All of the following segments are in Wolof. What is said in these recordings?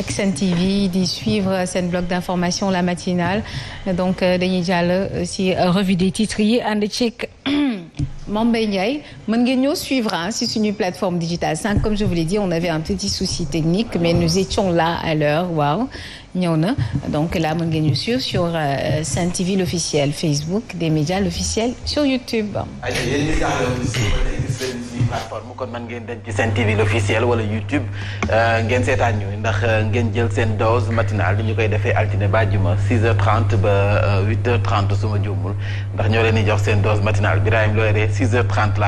ak Sen TV di suivre seen blog d'information la matinale donc dañuy jàll si revue des titres yi ànd ceeg Mame Mbaye Ndiaye mën ngeen ñoo suivre si suñu plateforme digitale 5 comme je vous l'ai dit on avait un petit souci technique mais nous étions là à l'heure waaw ñëw na donc là mën ngeen ñu suivre sur Sen TV l'officiel Facebook des médias l'officiel sur YouTube. plateforme kon man ngeen dem ci Sen TV l'officiel wala YouTube ngeen seetaan ñu ndax ngeen jël seen dose matinale di ñu koy defee altine ba àjjuma 6h30 ba 8h30 su ma juumul ndax ñoo leen di jox seen dose matinale Birahim looy ree 6h30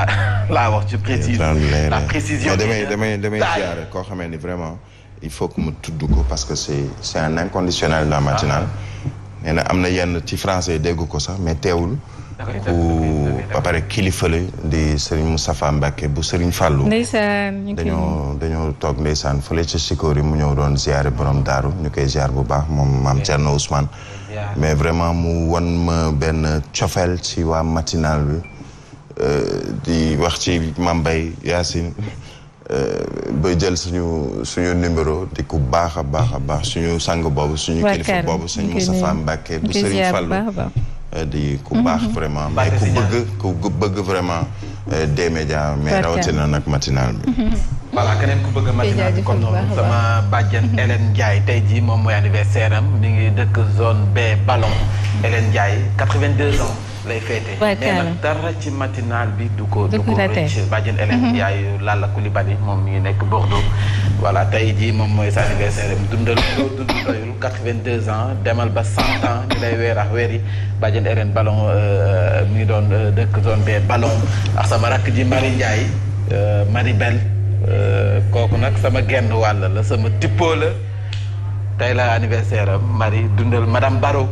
laa wax ci précision la précision damay ziare koo xamee ni vraiment il faut que mu tudd ko parce que c'est un inconditionnel dans la matinale nee na am na yenn ci français dégg ko sax mais teewul ku ba pare kilifa la di Serigne Moustapha Mbacké bu Serigne Fallou. ndeysaan dañoo toog ndeysaan fële ca Sikori mu ñëw doon ziare borom daaru ñu koy ziar bu baax moom maam Thierno Ousmane. mais vraiment mu wan ma benn cofeel ci waa matinal bi di wax ci Mame Mbaye Yacine ba jël suñu numéro di ku baax a baax suñu sang boobu suñu kilifa boobu Serigne Moustapha Mbacké bu Serigne Fallou. di ku baax vraiment mais ku bëgg vraiment des médias mais rawatina nag matinal bi. voilà keneen ku bëgg matinal bi comme noonu sama bàjjen Hélène Ndiaye tey jii moom mooy anniversaire am mi ngi dëkk zone B Ballon Hélène Ndiaye 82 ans lay féete. mais nag dara ci matinal bi du ko rëcc bàjjen Hélène yaayu Lalla Coulibaly moom mi ngi nekk Bordeaux. voilà tey jii moom mooy sa anniversaire am dundal doyul 82 ans demal ba 100 ans ñu lay weer ak weer yi bàjjen Hélène Ballon mi ngi doon dëkk zone B Ballon ak sama rakk ji Marie Ndiaye Marie Belle kooku nag sama genn wàll la sama tippoo la tey la anniversaire am Marie dundal madame Baro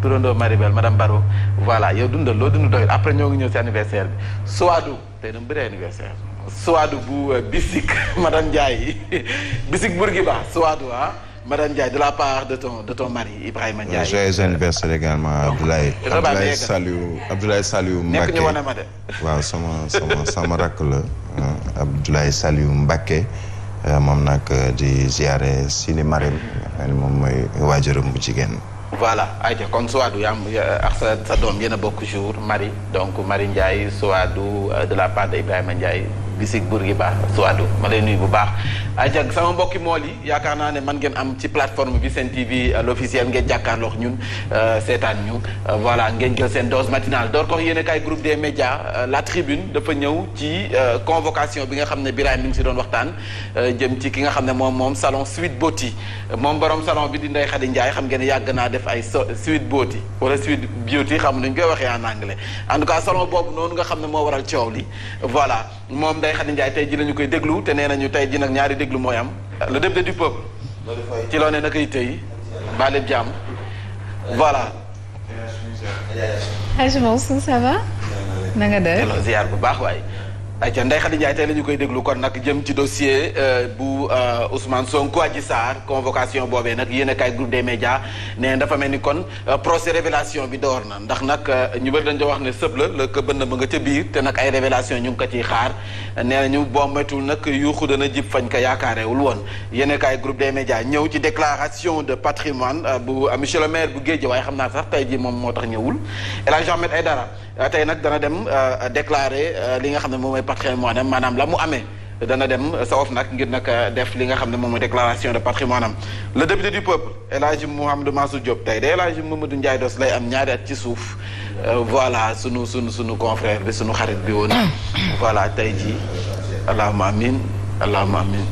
turandoo Marie Belle madame Baro voilà yow dundal loo dund doyul après ñoo ngi ñëw si anniversaire bi Souadou tey dama bëri anniversaire Souadou bu Bisik madame Ndiaye Bisik Bourguiba Souadou madame Ndiaye de la part de ton mari Ibrahima Ndiaye. joyeux anniversaire également Abdoulaye Saliou Mbacké. nekk ñu wane ma de. waaw sama rakk la Abdoulaye Saliou Mbacké moom nag di ziare Sini Marème moom mooy waajuram bu jigéen. voilà ayca kon Souadou yaa ak sa doom yéen a bokk jour Marie donc Marie Ndiaye Souadou de la part de Ibrahima Ndiaye Bisik Bourguiba Souadou ma lay nuyu bu baax. ayca sama mbokki mool yi yaakaar naa ne man ngeen am ci plateforme bi Sen TV l'officiel ngeen jàkkaarloo ñun seetaan ñu voilà ngeen jël seen dose matinale door ko yéen a kay groupe des médias la tribune dafa ñëw ci convocation bi nga xam ne Birahim mi ngi si doon waxtaan jëm ci ki nga xam ne moom salon Sweet Beauty moom borom salon bi di Ndeye Khady Ndiaye xam ngeen ne yàgg naa def ay Sweet Beauty wala Sweet Beauty xam nañu koy waxee en anglais en tout cas salon boobu noonu nga xam ne moo waral coow li voilà moom Ndeye Khady Ndiaye tey ji lañu koy déglu te nee nañu tey ji nag ñaari déglu mooy am le député du peuple ci loo ne naka yi tey baa lépp jàmm voilà Hadj Mansour ça va na nga def ziar bu baax waaye ayca Ndeye Khady Ndiaye tey la ñu koy déglu kon nag jëm ci dossier bu Ousmane Sonko Adji Sarr convocation boobee nag yéen a kaay groupe des médias ne dafa mel ni kon procès révélation bi door na ndax nag ñu bëri dañ doon wax ne sëb la que bënn ba nga ca biir te nag ay révélation ñu ngi ko ciy xaar nee nañu boo moytul nag yuuxu dana jib fañ ko yaakaarewul woon yéen a kaay groupe des médias ñëw ci déclaration de patrimoine bu monsieur le maire bu Guédiawaye xam naa sax tey jii moom moo tax ñëwul El Hadj Ahmed Aïdara tey nag dana dem déclarer li nga xam ne moom mooy patrimoine am maanaam la mu amee dana dem sawaf nag ngir nag def li nga xam ne moom mooy déclaration de patrimoine am le député du peuple El Hadj Mouhamadou Mansour Diop tey de El Hadj Mamadou Ndiaye Dos lay am ñaari at ci suuf voilà sunu confrère bi sunu xarit bi woon voilà tey jii allahumma amin allahumma amin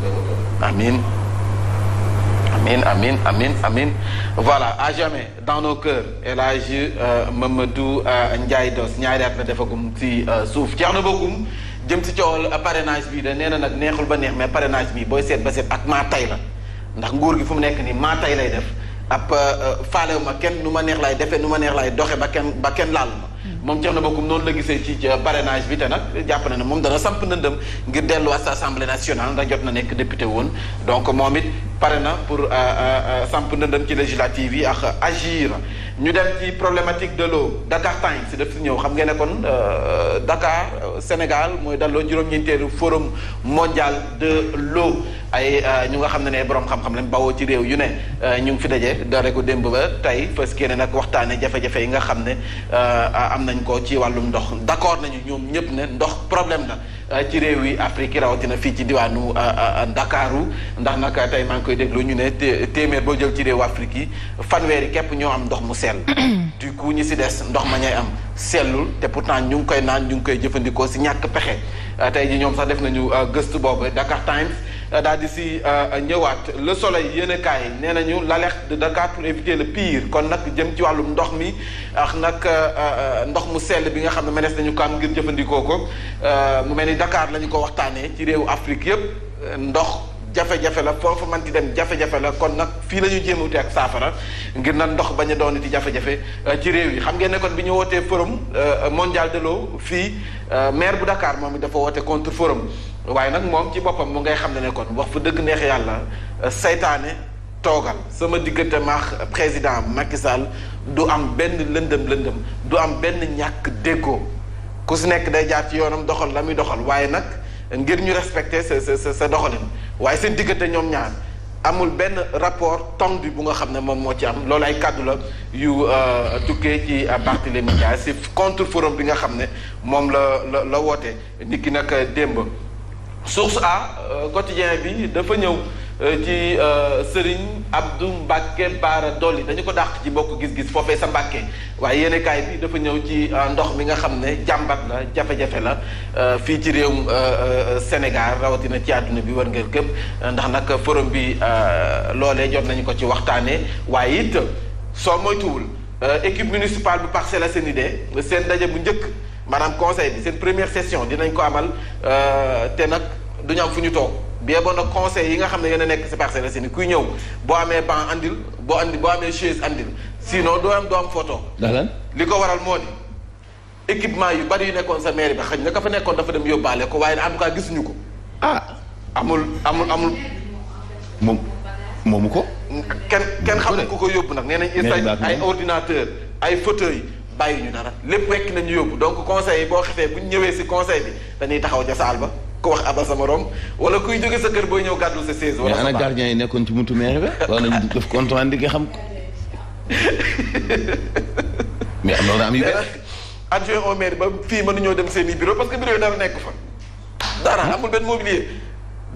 amin voilà à jamais dans nos cœurs El Hadj Mamadou Ndiaye Dos ñaari at la defagum ci suuf Thierno Bocoum jëm ci coowal parrainage bi da nee na nag neexul ba neex mais parrainage bi booy seet ba seet ak maa tay la ndax nguur gi fu mu nekk nii maa tay lay def ab faalewu ma kenn nu ma neex lay defee nu ma neex lay doxe ba kenn laal ma moom Thierno Bocoum noonu la gisee ci parrainage bi te nag jàpp na ne moom dana samp ndëndëm ngir delluwaat sa assemblée nationale ndax jot na nekk député woon donc moom it pare na pour samp ndëndëm ci législative yi ak agir ñu dem ci problématique de l'eau Dakar Times si daf si ñëw xam ngeen ne kon Dakar Sénégal mooy dalloo juróom-ñeenteelu forum mondial de l'eau ay ñu nga xam ne borom xam-xam lañ bawoo ci réew yu ne ñu ngi fi daje doore ko démb ba tey fas yéene nag waxtaane jafe-jafe yi nga xam ne am nañ ko ci wàllum ndox d'accord nañu ñoom ñëpp ne ndox problème la ci réew yi Afrique yi rawatina fii ci diwaanu Ndakaaru ndax nag tey maa ngi koy déglu ñu ne téeméer boo jël ci réewu Afrique yi fanweeri képp ñoo am ndox mu sell du coup ñi si des ndox ma ñay am sellul te pourtant ñu ngi koy naan ñu ngi koy jëfandikoo si ñàkk pexe tey ji ñoom sax def nañu gëstu boobu Dakar Times daal di si ñëwaat Le Soleil yéenekaay nee nañu l'alerte de Dakar pour éviter le pire kon nag jëm ci wàllum ndox mi ak nag ndox mu sell bi nga xam ne mënees nañu ko am ngir jëfandikoo ko mu mel ni Dakar la ñu ko waxtaanee ci réewu Afrique yëpp ndox jafe-jafe la foofu man ti dem jafe-jafe la kon nag fii la ñu jéem a wuti ak saafara ngir nag ndox bañ a doon ci jafe-jafe ci réew yi xam ngeen ne kon bi ñu wootee forum mondial de l'eau fii maire bu Dakar moom it dafa woote contre forum waaye nag moom ci boppam mu ngay xam ne kon wax fa dëgg neex yàlla saytaane toogal sama diggante maax président Macky Sall du am benn lëndëm du am benn ñàkk déggoo ku si nekk day jaar ci yoonam doxal la muy doxal waaye nag ngir ñu respecter sa doxalin waaye seen diggante ñoom ñaar amul benn rapport tendu bu nga xam ne moom moo ci am loolu ay kàddu la yu tukkee ci Barthélémy Dias si contre forum bi nga xam ne moom la woote nit ki nag démb source A quotidien bi dafa ñëw ci Serigne Abdou Mbacké Bara Dolly dañu ko dàq ci bokk gis-gis foofee sa Mbacké waaye yéenekaay bi dafa ñëw ci ndox mi nga xam ne jàmbat la jafe-jafe la fii ci réewum Sénégal rawatina ci àdduna bi war ngeen képp ndax nag forum bi loolee jot nañu ko ci waxtaanee waaye it soo moytuwul équipe municipale bu Parcelles Assainies de seen daje bu njëkk maanaam conseil bi seen première session dinañ ko amal te nag duñu am fu ñu toog bien bon nag conseil yi nga xam ne yéen a nekk si Parcelles Assainies kuy ñëw boo amee banc andil boo amee chaise andil sinon doo am photo li ko waral moo di équipement yu bari yu nekkoon sa mairie bi xëy na ka fa nekkoon dafa dem yóbbaale ko waaye en tout cas gisuñu ko amul moomu ko kenn xamul ku ko yóbbu nag nee nañ ay ordinateur ay fauteuil bàyyi ñu dara lépp wekk nañu yóbbu donc conseil yi boo xefee bu ñu ñëwee si conseil bi dañuy taxaw ca saal ba ku wax abal sa morom wala kuy jóge sa kër booy ñëw gàddu sa chaise wala mais ana gardien yi nekkoon ci buntu maire ba war nañu def compte rendu nga xam ko mais am na am yu bees adjoint au maire ba fii mënuñoo dem seen i bureau parce que bureau yi dara nekk fa dara amul benn mobilier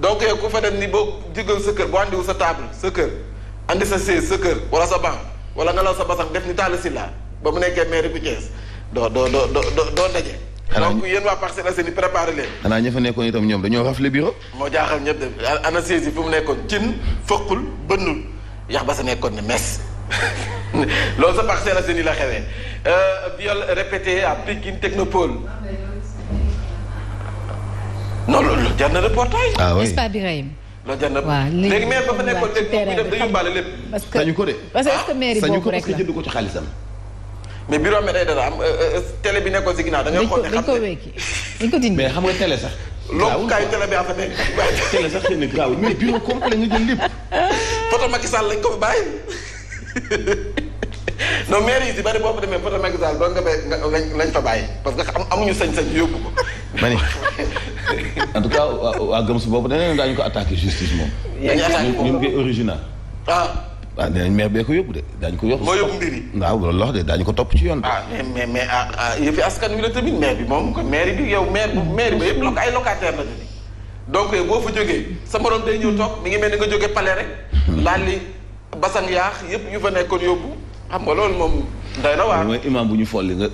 donc yow ku fa dem ni boo jógal sa kër boo andiwul sa table sa kër andi sa chaise sa kër wala sa banc wala nga law sa basax def ni taal si la ba mu nekkee maire bu Thiès doo daje. donc yéen waa Parcelles Assainies préparé leen. xanaa ña fa nekkoon itam ñoom dañoo rafle bureau. moo jaaxal ñëpp de ana chaise yi fu mu nekkoon cin fëqul bënnul yax ba sa nekkoon ne mes loolu sa Parcelles Assainies la xewee viol répété à Pikine Technopole. non loolu jar na reportage. ah oui n'est-ce pas Birahim. loolu jar na léegi maire ba fa nekkoon léegi moom dem dañu yóbbaale lépp. sañu ko de. parce que est-ce que mairie boobu rek la jënd ko ci xaalisam. mais bureau mi day dara am télé bi nekkoon si ginnaaw da ngay xool ne xam dañ ko dindi mais xam nga télé sax. loolu kaayu télé bi fa nekk. télé sax xëy na gaaw mais bureau complet nga jël lépp. photo Macky Sall lañ ko fi bàyyi non maire yi si bari boo fa demee photo Macky Sall doon nga bay lañ fa bàyyi parce que amuñu sañ-sañ yóbbu ko. ma ni en tout cas waa gëm su boobu daañu ko attaqué justice moom. dañuy attaqué moom ñun ngay original. waaw nee nañ maire bee ko yóbbu de daañu ko yóbbu. moo yóbbu mbir yi. waaw loolu la wax de daañu ko topp ci yoon bi. mais yëfi askan wi la tamit maire bi moom maire bi yow maire ba yëpp ay locataire la tamit donc boo fa jógee sa morom day ñëw toog mi ngi mel ni nga jógee palais rek. laal li basan yaax yëpp yu fa nekkoon yóbbu xam nga loolu moom day na waar. mooy imam bu ñu folli nga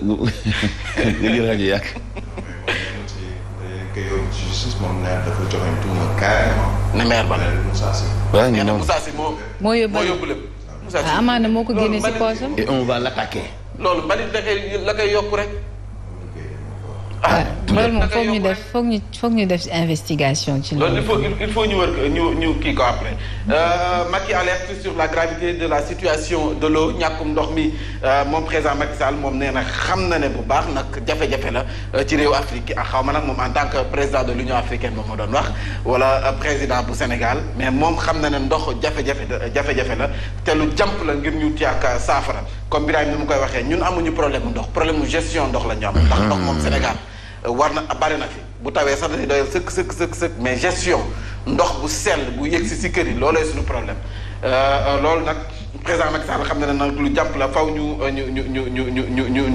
jël rajo yàq. justice moom nee dafa joxe tuuma carrément. ne maire ba waaw nee na Moussa Sy moo yóbbu lépp. Moussa Sy amaana moo ko génne si poosam. et on va l'attaquer. loolu mbalit la koy yokku rek. loolu moom foog ñu def investigation ci loolu. il faut ñu kii ko après. Macky alerte sur la gravité de la situation de l'eau ñàkkum ndox mi moom président Macky Sall moom nee na xam na ne bu baax nag jafe-jafe la ci réew Afrique ak xaw ma nag moom en tant que président de l'Union africaine moom moo doon wax wala président bu Sénégal mais moom xam na ne ndox jafe-jafe la te lu jàmp la ngir ñu ci ak saafara comme Birahim ni mu koy waxee ñun amuñu problème mu ndox problème mu gestion ndox la ñu am. ndax ndox moom Sénégal war na bari na fi bu tawee sax dañuy doyal sëkk mais gestion ndox bu sell bu yegsi si kër yi loolooy suñu problème loolu nag président Macky Sall xam na ne nag lu jàmp la faw ñu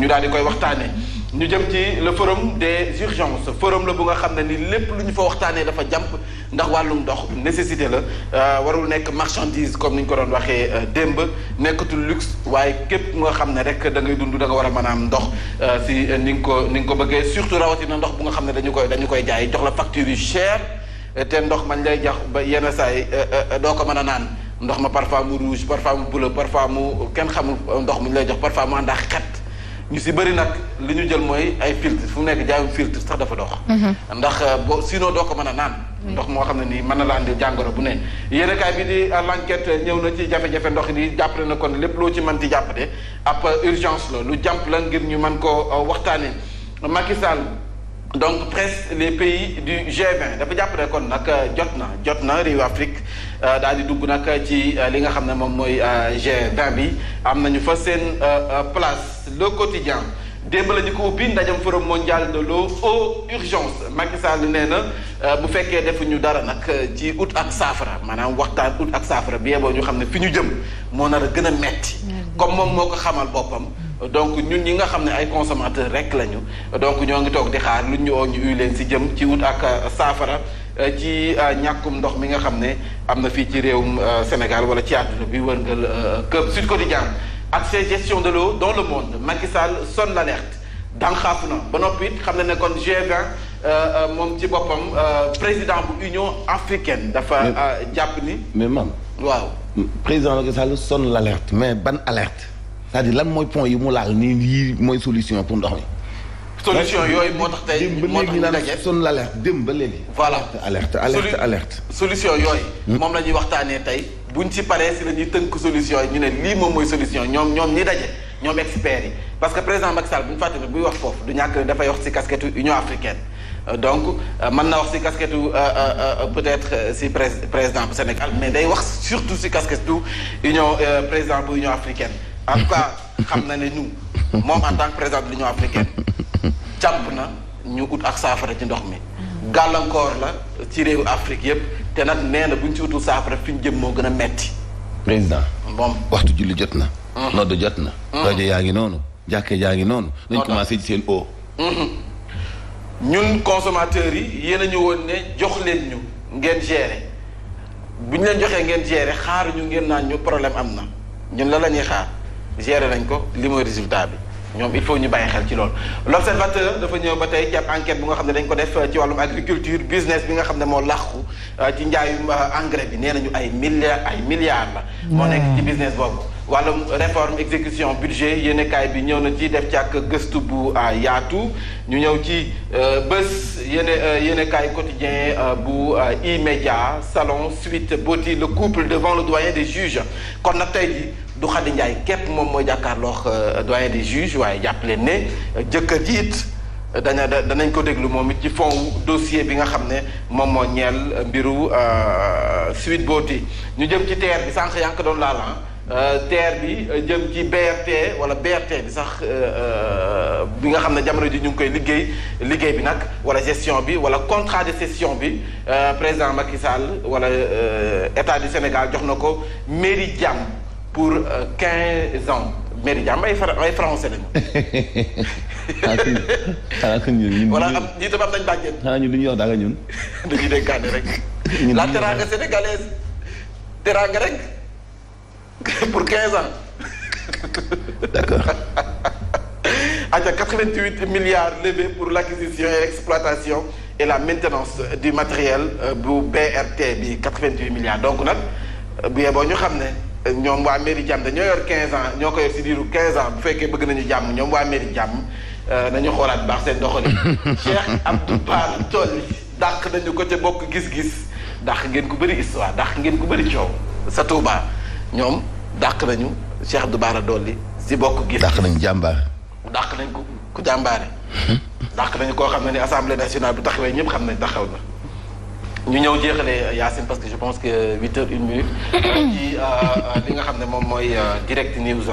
daal di koy waxtaanee. ñu jëm ci le forum des urgences forum la bu nga xam ne ni lépp lu ñu fa waxtaanee dafa jàmp ndax wàllum ndox nécessité la warul nekk marchandise comme ni ñu ko doon waxee démb nekkatul luxe waaye képp nga xam ne rek da ngay dund da nga war a mën a am ndox si ni nga ko bëggee surtout rawatina ndox bu nga xam ne dañu koy jaay jox la facture yu cher te ndox man lay jox ba yenn saa yi doo ko mën a naan ndox ma parfois mu rouge parfois mu bleu parfois mu kenn xamul ndox mu ñu lay jox parfois mu ànd ak xet ñu si bëri nag li ñu jël mooy ay filtre fu mu nekk jaayum filtre sax dafa dox. ndax boo sinon doo ko mën a naan. ndox moo xam ne nii mën na la andi jàngoro bu ne. yéen kaay bi di l'enquête ñëw na ci jafe-jafe ndox yi jàppale na kon lépp loo ci mën di jàppate ab urgence la lu jàmp la ngir ñu mën koo waxtaanee Macky Sall donc presse les pays du G20 dafa jàpp ne kon nag jot na réewu Afrique daal di dugg nag ci li nga xam ne moom mooy G20 bi am nañu fa seen place le quotidien démb la ñu ko ubbi ndajam forum mondial de l'eau eau urgence Macky Sall nee na bu fekkee defuñu dara nag ci ut ak saafara maanaam waxtaan ut ak saafara bi yeboo ñu xam ne fi ñu jëm moo nar a gën a metti comme moom moo ko xamal boppam donc ñun ñi nga xam ne ay consommateurs rek lañu donc ñoo ngi toog di xaar lu ñu oo ñu uy leen si jëm ci ut ak saafara ci ñàkkum ndox mi nga xam ne am na fii ci réewum Sénégal wala ci àdduna bi wërngal këpp Sud Quotidien accès gestion de l'eau dans le monde Macky Sall sonne l'alerte dànxaafu na ba noppi it xam ne kon G20 moom ci boppam président bu Union africaine dafa jàpp ni mais man waaw président Macky Sall sonne l'alerte mais ban alerte c'est-à-dire lan mooy point yi mu laal nii yii mooy solution pour ndox mi. solution yooyu moo tax tey moo tax ñu daje sonne l'alerte dem ba léegi. voilà alerte. solution yooyu. moom la ñuy waxtaanee tey buñ ci paree si la ñuy tënk solution yi ñu ne lii moom mooy solution ñoom ñi daje ñoom experts yi parce que président Macky Sall bu ñu fàtte ne buy wax foofu du ñàkk dafay wax si casquette Union africaine. donc mën na wax si casquette peut-être si président bu Sénégal mais day wax surtout si casquette Union président bu Union africaine. en tout cas xam na ne nous moom en tant que président de l'Union africaine jàpp na ñu ut ak saafara ci ndox mi gàllankoor la ci réewu Afrique yépp te nag nee na bu ñu ci utul saafara fi ñu jëm moo gën a metti président moom waxtu julli jot na nodd jot na rajo yaa ngi noonu jàkke yaa ngi noonu nañ commencé ci seen eau ñun consommateurs yi yéen a ñu woon ne jox leen ñu ngeen gérer bu ñu leen joxee ngeen gérer xaaruñu ngeen naan ñu problème am na ñun la ñuy xaar gérer nañ ko li mooy résultat bi ñoom il faut ñu bàyyi xel ci loolu l'observateur dafa ñëw ba tey ci ab enquête bu nga xam ne dañ ko def ci wàllum agriculture business bi nga xam ne moo làqu ci njaayum engrais bi nee nañu ay milliards la moo nekk ci business boobu wàllum réforme exécution budget yéenekaay bi ñëw na ci def ci ak gëstu bu yaatu ñu ñëw ci bés yéenekaay quotidien bu E-Média salon Sweet Beauty le couple devant le doyen des juges kon nag tey ji du Khady Ndiaye képp moom mooy jàkkaarloo doyen des juges waaye jàpp leen ne jëkkër ji it danañ ko déglu moom it ci fond dossier bi nga xam ne moom moo ñeel mbiru Sweet Beauty ñu jëm ci TER bi sànq yaa ngi ko doon laal TER bi jëm ci BRT wala BRT bi sax bi nga xam ne jamono ji ñu ngi koy liggéey bi nag wala gestion bi wala contrat de cession bi président Macky Sall wala état du Sénégal jox na ko mairie Diam pour 15 ans mairie Diam ay français lañu. xanaa ñun wala am ñi tam am nañ bàjjen. xanaa ñun lu ñuy wax dara ñun. dañuy dénkaane rek. la teranga sénégalaise teranga rek. pour 15 ans. D'accord. Aja 88 milliards levés pour l'acquisition et l'exploitation et la maintenance du matériel bu BRT bi 88 milliards donc nag bu yeboo ñu xam ne ñoom waa mairie Diam dañoo yor 15 ans ñoo ko yor si diiru 15 ans bu fekkee bëgg nañu jàmm ñoom waa mairie Diam nañu xoolaat baax seen doxalin. Cheikh Abdou Bara Dolly dàq nañu ko ca bokk gis-gis dàq ngeen ko bëri histoire dàq ngeen ko bëri coow sa Touba ñoom dàq nañu Cheikh Abdou Bara Dolly si bokk gis. dàq nañu jàmbaar. dàq nañ ko ku jàmbaare. dàq nañu koo xam ne ni assemblée nationale bu taxawee ñëpp xam ne taxaw na. ñu ñëw jeexalee Yacine parce que je pense que 8h01 ci li nga xam ne moom mooy direct news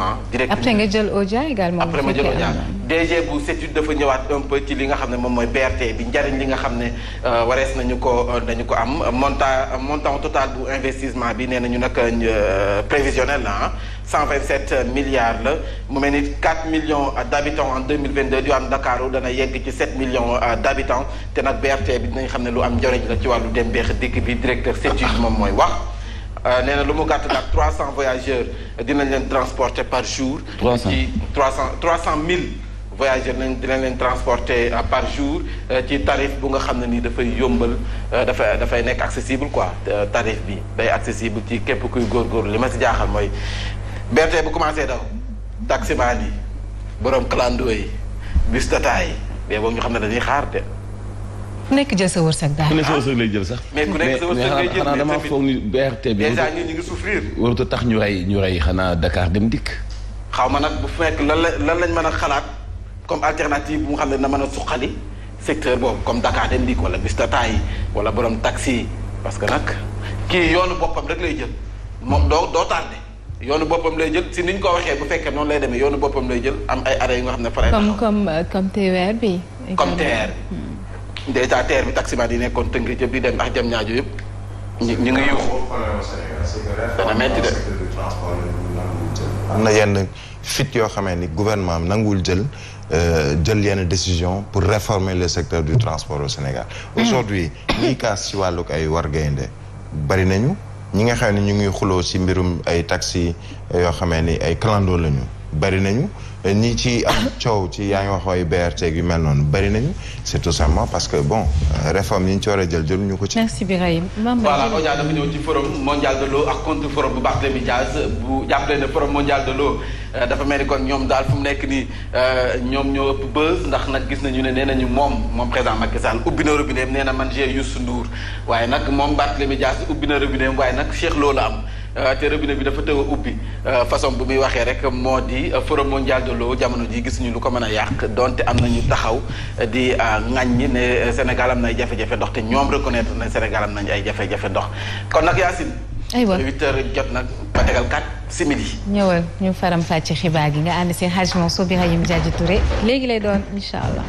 après nga jël Odia également. après ma jël Odia DG bu CETUD dafa ñëwaat un peu ci li nga xam ne moom mooy BRT bi njariñ li nga xam ne warees nañu ko am montant total bu investissement bi nee nañu nag prévisionnel la 127 milliards la mu mel ni 4 millions d'habitants en 2022 diwaanu Ndakaaru dana yegg ci 7 millions d'habitants te nag BRT bi dinañ xam ne lu am njariñ la ci wàllu dem beex dikk bi directeur CETUD moom mooy wax. nee na lu mu gàtt gàtt 300 voyageurs dinañ leen transporter par jour. 300 ci 300 000 voyageurs dinañ leen transporter par jour ci tarif bu nga xam ne ni dafay yombal dafay nekk accessible quoi tarif bi day accessible ci képp kuy góorgóorlu li ma si jaaxal mooy BRT bu commencé daw taximan yi borom clando yi bus tata yi mais boobu ñu xam ne dañuy xaar de. ku nekk jël sa wërsëg daal. ku nekk sa wërsëg lay jël sax. mais ku nekk sa wërsëg lay jël xanaa dama foog ni BRT bi. déjà ñu ngi souffrir. warut a tax ñu rey xanaa Dakar dem dikk. xaw ma nag bu fekk lan lañ mën a xalaat comme alternative bu nga xam ne na mën a suqali secteur boobu comme Dakar dem dikk wala bus tata yi wala borom taxi yi parce que nag kii yoonu boppam rek lay jël moom doo tardé yoonu boppam lay jël si ni ñu ko waxee bu fekkee noonu lay demee yoonu boppam lay jël am ay arrêt yu nga xam ne. pare comme TER bi. comme TER. déjà TER bi taximan yi nekkoon tënk jëpp di dem ak jam ñaajo yëpp ñu ngi yuuxu dana metti de. am na yenn fit yoo xamee ni gouvernement am nanguwul jël yenn décision pour réformer le secteur du transport au Sénégal. aujourd'hui ñiy kaas ci wàllug ay wargaynde bari nañu ñi nga xam ne ñu ngi xuloo ci mbirum ay taxi yoo xamee ni ay clando lañu bari nañu ñi ci am coow ci yaa ngi wax ay BRT yu mel noonu bari nañu c'est tout simplement parce que bon réforme yi ñu ci war a jël jëluñu ko ci. merci Birahim. voilà Odia dafa ñëw ci forum mondial de l'eau ak contre forum bu Barthélémy Dias bu jàppale ne forum mondial de l'eau dafa mel ni kon ñoom daal fu mu nekk nii ñoom ñoo ëpp buzz ndax nag gis nañu ne nee nañu moom président Macky Sall ubbi na robinet nee na man j'ai Youssou Ndour waaye nag moom Barthélémy Dias ubbi na robinet waaye nag Cheikh Lo la am. te robinet bi dafa tëw a ubbi façon bu muy waxee rek moo di forum mondial de l'eau jamono ji gisuñu lu ko mën a yàq donte am nañu taxaw di ŋàññi ne Sénégal am na ay jafe-jafe ndox te ñoom reconnaître ne Sénégal am nañu ay jafe-jafe ndox kon nag Yacine. aywa 8h jot nag ba tegal 4 simili. ñëwal ñu faram fàcce xibaar gi nga ànd seen Hadj Mansour Birahim Diadji Touré léegi lay doon incha allah.